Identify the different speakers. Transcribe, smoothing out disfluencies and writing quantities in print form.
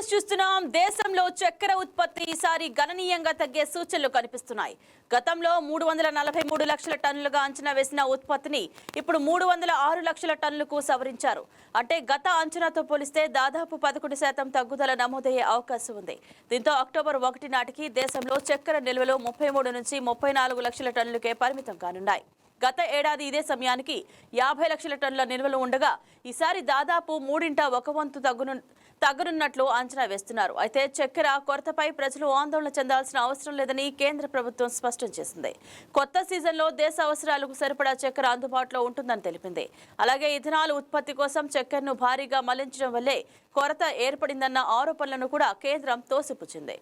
Speaker 1: చూస్తున్నాం. దేశంలో చక్కెర ఉత్పత్తి ఈసారి గణనీయంగా తగ్గే సూచనలు కనిపిస్తున్నాయి. గతంలో 343 లక్షల టన్నులుగా అంచనా వేసిన ఉత్పత్తిని ఇప్పుడు 306 లక్షల టన్నులకు సవరించారు. అంటే గత అంచనాతో పోలిస్తే దాదాపు 11% తగ్గుదల నమోదయ్యే అవకాశం ఉంది. దీంతో అక్టోబర్ 1 నాటికి దేశంలో చక్కెర నిల్వలు 33 నుంచి 34 లక్షల టన్నులకే పరిమితం కానున్నాయి. గత ఏడాది ఇదే సమయానికి 50 లక్షల టన్నుల నిల్వలు ఉండగా ఈసారి దాదాపు మూడింట ఒక వంతు తగ్గనున్నట్లు అంచనా వేస్తున్నారు. అయితే చక్కెర కొరతపై ప్రజలు ఆందోళన చెందాల్సిన అవసరం లేదని కేంద్ర ప్రభుత్వం స్పష్టం చేసింది. కొత్త సీజన్లో దేశ అవసరాలకు సరిపడా చక్కెర అందుబాటులో ఉంటుందని తెలిపింది. అలాగే ఇథనాల్ ఉత్పత్తి కోసం చక్కెరను భారీగా మళ్లించడం వల్లే కొరత ఏర్పడిందన్న ఆరోపణలను కూడా కేంద్రం తోసిపుచ్చింది.